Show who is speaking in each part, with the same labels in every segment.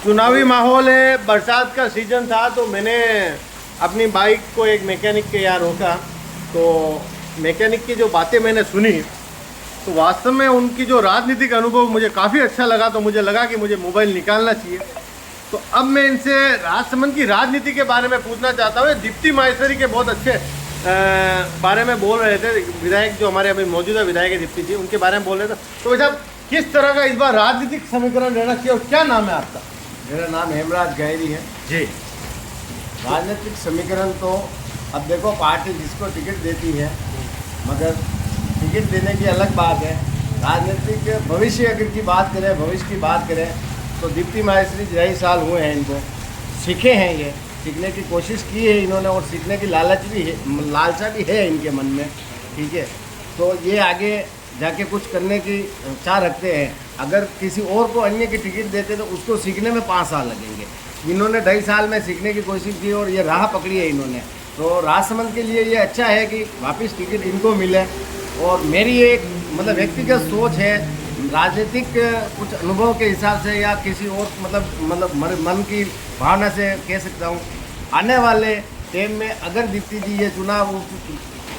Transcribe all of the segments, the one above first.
Speaker 1: चुनावी माहौल है, बरसात का सीजन था, तो मैंने अपनी बाइक को एक मैकेनिक के यहाँ रोका। तो मैकेनिक की जो बातें मैंने सुनी, तो वास्तव में उनकी जो राजनीतिक अनुभव मुझे काफ़ी अच्छा लगा। तो मुझे लगा कि मुझे मोबाइल निकालना चाहिए। तो अब मैं इनसे राजसमंद की राजनीति के बारे में पूछना चाहता हूँ। दीप्ति माहेश्वरी के बहुत अच्छे बारे में बोल रहे थे विधायक, जो हमारे अभी मौजूदा विधायक है दीप्ति जी, उनके बारे में बोल रहे थे। तो वैसा किस तरह का इस बार राजनीतिक समीकरण रहना चाहिए और क्या नाम है आपका?
Speaker 2: मेरा नाम हेमराज गहरी है
Speaker 1: जी।
Speaker 2: राजनीतिक समीकरण तो अब देखो, पार्टी जिसको टिकट देती है, मगर टिकट देने की अलग बात है। राजनीतिक भविष्य अगर की बात करें, भविष्य की बात करें, तो दीप्ति माहेश्वरी 2.5 साल हुए हैं इनको, सीखे हैं, ये सीखने की कोशिश की है इन्होंने और सीखने की लालच भी है, लालसा भी है इनके मन में। ठीक है, तो ये आगे जाके कुछ करने की चाह रखते हैं। अगर किसी और को अन्य की टिकट देते तो उसको सीखने में 5 साल लगेंगे। इन्होंने 2.5 साल में सीखने की कोशिश की और ये राह पकड़ी है इन्होंने। तो राजसमंद के लिए ये अच्छा है कि वापस टिकट इनको मिले। और मेरी एक मतलब व्यक्तिगत सोच है, राजनीतिक कुछ अनुभव के हिसाब से या किसी और मतलब मन की भावना से कह सकता हूँ, आने वाले टाइम में अगर दीप्ति जी ये चुनाव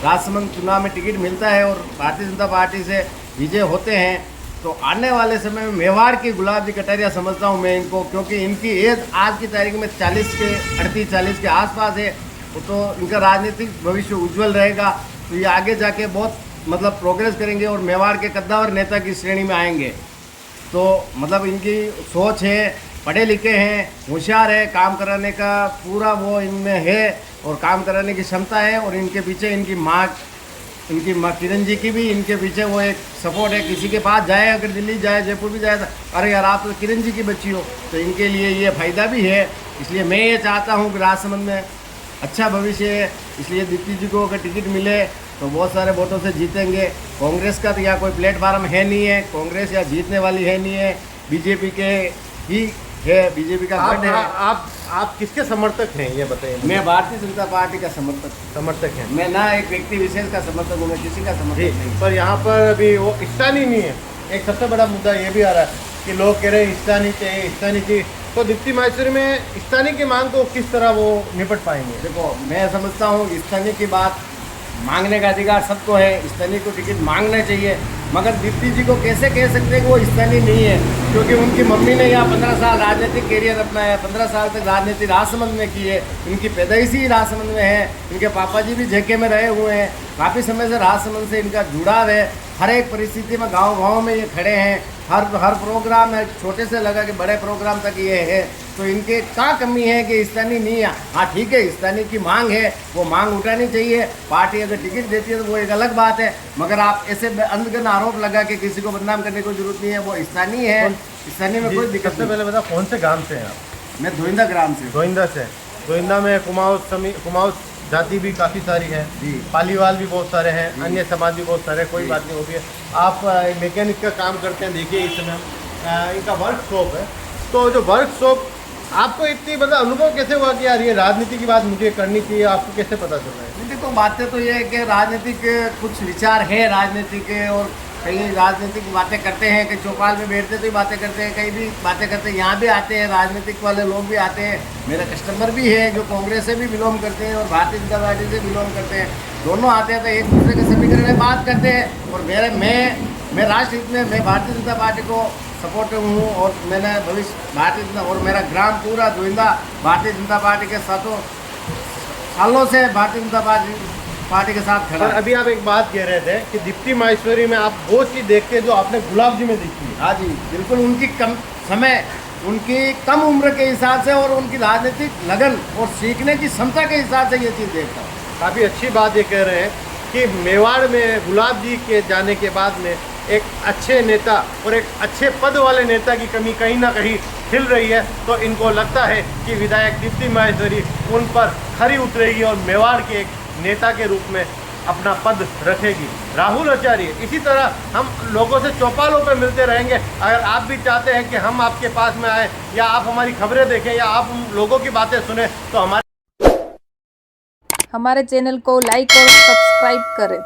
Speaker 2: राजसमंद चुनाव में टिकट मिलता है और भारतीय जनता पार्टी से विजय होते हैं, तो आने वाले समय में मेवाड़ की गुलाब जी कटारिया समझता हूँ मैं इनको, क्योंकि इनकी एज आज की तारीख में 38-40 के आसपास है। तो इनका राजनीतिक भविष्य उज्जवल रहेगा। तो ये आगे जाके बहुत मतलब प्रोग्रेस करेंगे और मेवाड़ के कद्दावर नेता की श्रेणी में आएंगे। तो मतलब इनकी सोच है, पढ़े लिखे हैं, होशियार है, काम कराने का पूरा वो इनमें है और काम कराने की क्षमता है। और इनके पीछे इनकी माँ किरण जी की भी इनके पीछे वो एक सपोर्ट है। किसी के पास जाए, अगर दिल्ली जाए, जयपुर भी जाए, तो अरे यार आप तो किरण जी की बच्ची हो, तो इनके लिए ये फ़ायदा भी है। इसलिए मैं ये चाहता हूँ कि राजसमंद में अच्छा भविष्य है। इसलिए दीप्ति जी को अगर टिकट मिले तो बहुत सारे वोटों से जीतेंगे। कांग्रेस का तो यहाँ कोई प्लेटफार्म है नहीं है, कांग्रेस यहाँ जीतने वाली है नहीं है, बीजेपी के ही है, बीजेपी का गढ़ है।
Speaker 1: आप किसके समर्थक हैं ये बताइए?
Speaker 2: मैं भारतीय जनता पार्टी का समर्थक
Speaker 1: हैं।
Speaker 2: मैं ना एक व्यक्ति विशेष का समर्थक हूँ, मैं किसी का समर्थक नहीं।
Speaker 1: पर यहाँ पर अभी वो स्थानीय नहीं है। एक सबसे बड़ा मुद्दा ये भी आ रहा है कि लोग कह रहे हैं स्थानीय चाहिए। तो दीप्ति माहेश्वरी में स्थानीय की मांग को किस तरह वो निपट पाएंगे?
Speaker 2: देखो, मैं समझता हूँ स्थानीय की बात मांगने का अधिकार सबको है, स्थानीय को टिकट मांगना चाहिए। मगर दीप्ति जी को कैसे कह सकते हैं कि वो स्थानीय नहीं है, क्योंकि उनकी मम्मी ने यहाँ 15 साल राजनीतिक कैरियर अपनाया, 15 साल तक राजनीति राजसमंद में की है, इनकी पैदाइशी ही राजसमंद में है, इनके पापा जी भी जेके में रहे हुए हैं, काफ़ी समय से राजसमंद से इनका जुड़ाव है। हर एक परिस्थिति में गाँव में ये खड़े हैं, हर प्रोग्राम है, छोटे से लगा कि बड़े प्रोग्राम तक ये है। तो इनके क्या कमी है कि स्थानीय नहीं है? हाँ ठीक है, स्थानीय की मांग है, वो मांग उठानी चाहिए। पार्टी अगर टिकट देती है तो वो एक अलग बात है, मगर आप ऐसे अंधगन आरोप लगा के किसी को बदनाम करने की जरूरत नहीं है। वो स्थानीय है, स्थानीय में कोई दिक्कत नहीं।
Speaker 1: पहले बता, कौन से गाँव से हैं आप?
Speaker 2: मैं धोइंदा ग्राम से।
Speaker 1: धोइंदा में कुमाऊं जाति भी काफ़ी सारी है जी, पालीवाल भी बहुत सारे हैं, अन्य समाज भी बहुत सारे हैं, कोई बात नहीं, वो भी है। आप मैकेनिक का काम करते हैं, देखिए इस समय इनका वर्कशॉप है। तो जो वर्कशॉप आपको इतनी मतलब अनुभव कैसे हुआ कि यार ये राजनीति की बात मुझे करनी चाहिए? आपको कैसे पता चल रहा है?
Speaker 2: देखो, बातें तो ये है कि राजनीतिक कुछ विचार है राजनीतिक के, और कहीं राजनीतिक बातें करते हैं, कहीं चौपाल में बैठते तो ही बातें करते हैं, कहीं भी बातें करते हैं। यहाँ भी आते हैं, राजनीतिक वाले लोग भी आते हैं। मेरे कस्टमर भी है जो कांग्रेस से भी बिलोंग करते हैं और भारतीय जनता पार्टी से बिलोंग करते हैं, दोनों आते हैं। तो एक दूसरे के समीकरण में बात करते हैं। और मैं राष्ट्र हित में मैं भारतीय जनता पार्टी को सपोर्टर हूँ और मैंने भविष्य भारतीय जनता और मेरा ग्राम पूरा धोइंदा भारतीय जनता पार्टी के सालों से भारतीय जनता पार्टी के साथ खड़ा।
Speaker 1: अभी आप एक बात कह रहे थे कि दीप्ति माहेश्वरी में आप वो चीज़ देखते हैं जो आपने गुलाब जी में देखी है।
Speaker 2: हाँ जी, बिल्कुल। उनकी कम उम्र के हिसाब से और उनकी राजनीतिक लगन और सीखने की क्षमता के हिसाब से ये चीज़ देखता हूँ।
Speaker 1: काफ़ी अच्छी बात ये कह रहे हैं कि मेवाड़ में गुलाब जी के जाने के बाद में एक अच्छे नेता और एक अच्छे पद वाले नेता की कमी कहीं ना कहीं खिल रही है। तो इनको लगता है कि विधायक दीप्ति माहेश्वरी उन पर खरी उतरेगी और मेवाड़ के एक नेता के रूप में अपना पद रखेगी। राहुल आचार्य, इसी तरह हम लोगों से चौपालों पे मिलते रहेंगे। अगर आप भी चाहते हैं कि हम आपके पास में आए या आप हमारी खबरें देखें या आप लोगों की बातें सुने, तो हमारे
Speaker 3: चैनल को लाइक और सब्सक्राइब करें।